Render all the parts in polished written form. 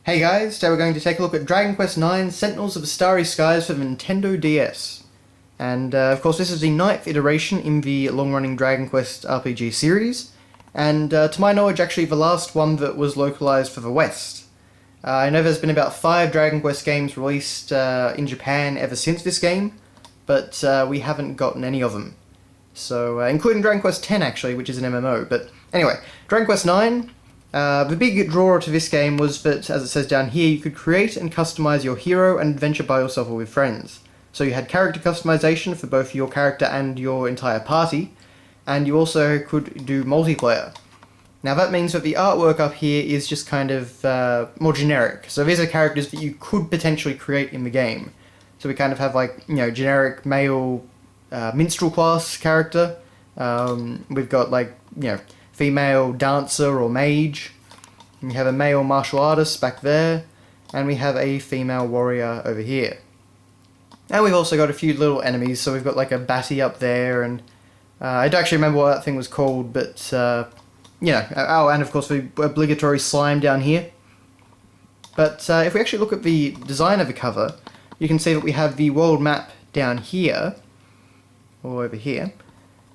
Hey guys, today we're going to take a look at Dragon Quest IX Sentinels of the Starry Skies for the Nintendo DS. And of course this is the 9th iteration in the long-running Dragon Quest RPG series, and to my knowledge actually the last one that was localized for the West. I know there's been about 5 Dragon Quest games released in Japan ever since this game, but we haven't gotten any of them. So, including Dragon Quest X actually, which is an MMO, but anyway, Dragon Quest IX. The big draw to this game was that, as it says down here, you could create and customize your hero and adventure by yourself or with friends. So you had character customization for both your character and your entire party, and you also could do multiplayer. Now that means that the artwork up here is just kind of more generic. So these are characters that you could potentially create in the game. So we kind of have like, generic male minstrel class character. We've got like, female dancer or mage. We have a male martial artist back there, and we have a female warrior over here. And we've also got a few little enemies, so we've got like a Batty up there, and I don't actually remember what that thing was called, but oh, and of course the obligatory slime down here. But if we actually look at the design of the cover, you can see that we have the world map down here, or over here.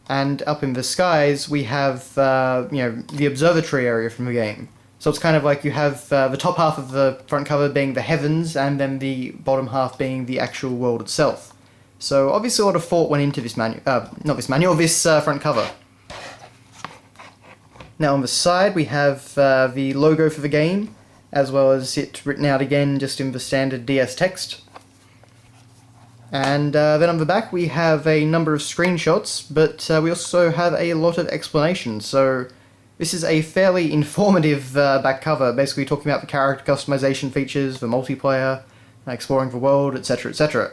And up in the skies, we have, the observatory area from the game. So it's kind of like you have the top half of the front cover being the heavens, and then the bottom half being the actual world itself. So obviously a lot of thought went into this this front cover. Now on the side, we have the logo for the game, as well as it written out again just in the standard DS text. And then on the back we have a number of screenshots, but we also have a lot of explanations. So this is a fairly informative back cover, basically talking about the character customization features, the multiplayer, exploring the world, etc, etc.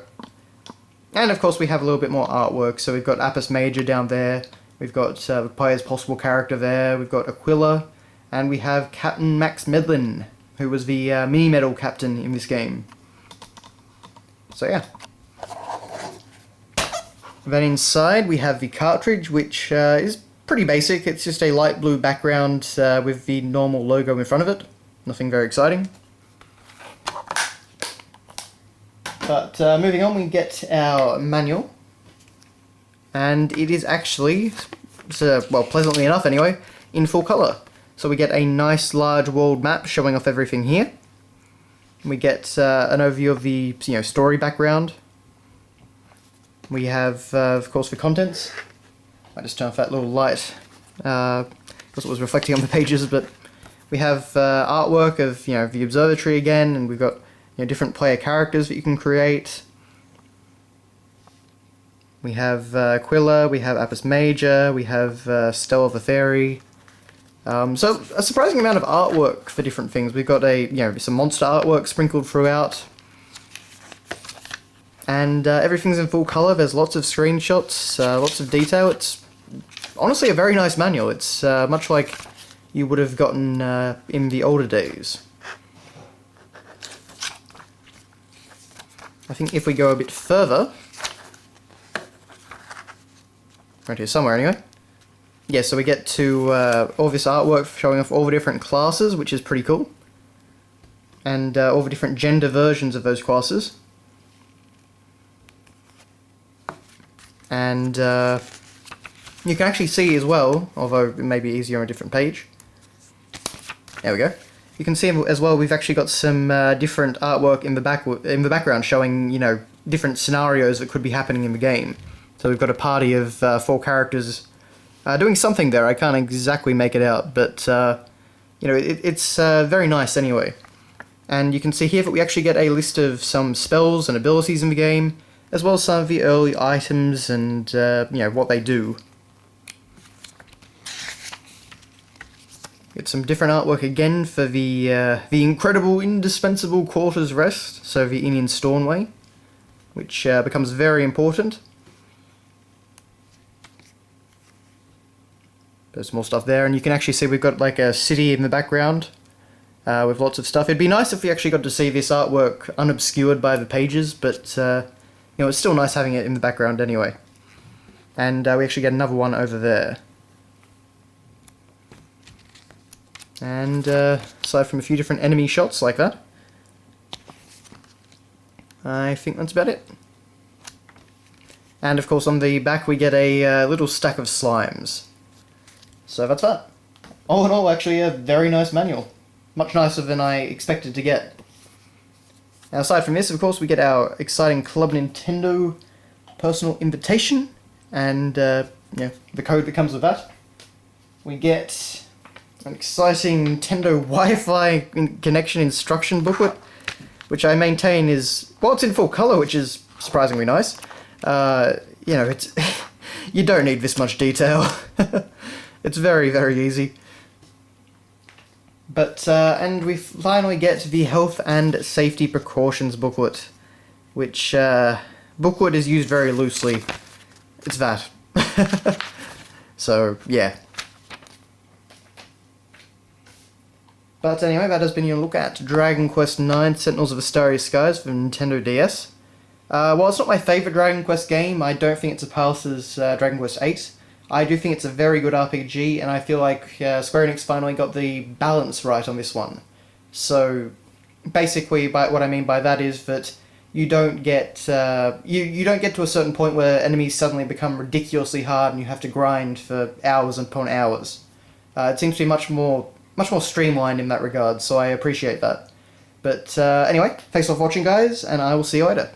And of course we have a little bit more artwork, so we've got Apis Major down there, we've got the player's possible character there, we've got Aquila, and we have Captain Max Medlin, who was the mini-medal captain in this game. So yeah. Then inside we have the cartridge, which is pretty basic. It's just a light blue background with the normal logo in front of it. Nothing very exciting. But moving on, we get our manual. And it is actually, well, pleasantly enough anyway, in full colour. So we get a nice large world map showing off everything here. We get an overview of the story background. We have, of course, the contents. I just turn off that little light because it was reflecting on the pages, but we have artwork of the observatory again, and we've got different player characters that you can create. We have Aquila, we have Apis Major, we have Stella the Fairy. So a surprising amount of artwork for different things. We've got some monster artwork sprinkled throughout. And everything's in full colour, there's lots of screenshots, lots of detail. It's honestly a very nice manual. It's much like you would have gotten in the older days. I think if we go a bit further, right here somewhere anyway, yeah, so we get to all this artwork showing off all the different classes, which is pretty cool, and all the different gender versions of those classes. And you can actually see as well, although it may be easier on a different page. There we go. You can see as well we've actually got some different artwork in the background showing different scenarios that could be happening in the game. So we've got a party of 4 characters doing something there. I can't exactly make it out, but it's very nice anyway. And you can see here that we actually get a list of some spells and abilities in the game, as well as some of the early items and, what they do. Get some different artwork again for the incredible, indispensable Quarter's Rest, so the Inn in Stornway, which becomes very important. There's more stuff there, and you can actually see we've got like a city in the background with lots of stuff. It'd be nice if we actually got to see this artwork unobscured by the pages, but it's still nice having it in the background anyway. And we actually get another one over there. And aside from a few different enemy shots like that, I think that's about it. And of course on the back we get a little stack of slimes. So that's that. All in all, actually a very nice manual. Much nicer than I expected to get. Now aside from this, of course, we get our exciting Club Nintendo personal invitation, and the code that comes with that. We get an exciting Nintendo Wi-Fi connection instruction booklet, which I maintain is, well, it's in full color, which is surprisingly nice. It's you don't need this much detail. It's very, very easy. But, and we finally get the Health and Safety Precautions booklet, which, booklet is used very loosely. It's that. So, yeah. But anyway, that has been your look at Dragon Quest IX Sentinels of the Starry Skies for Nintendo DS. While it's not my favourite Dragon Quest game, I don't think it's as powerful as Dragon Quest VIII. I do think it's a very good RPG, and I feel like Square Enix finally got the balance right on this one. So, basically, what I mean by that is that you don't get you don't get to a certain point where enemies suddenly become ridiculously hard and you have to grind for hours upon hours. It seems to be much more streamlined in that regard, so I appreciate that. But anyway, thanks for watching, guys, and I will see you later.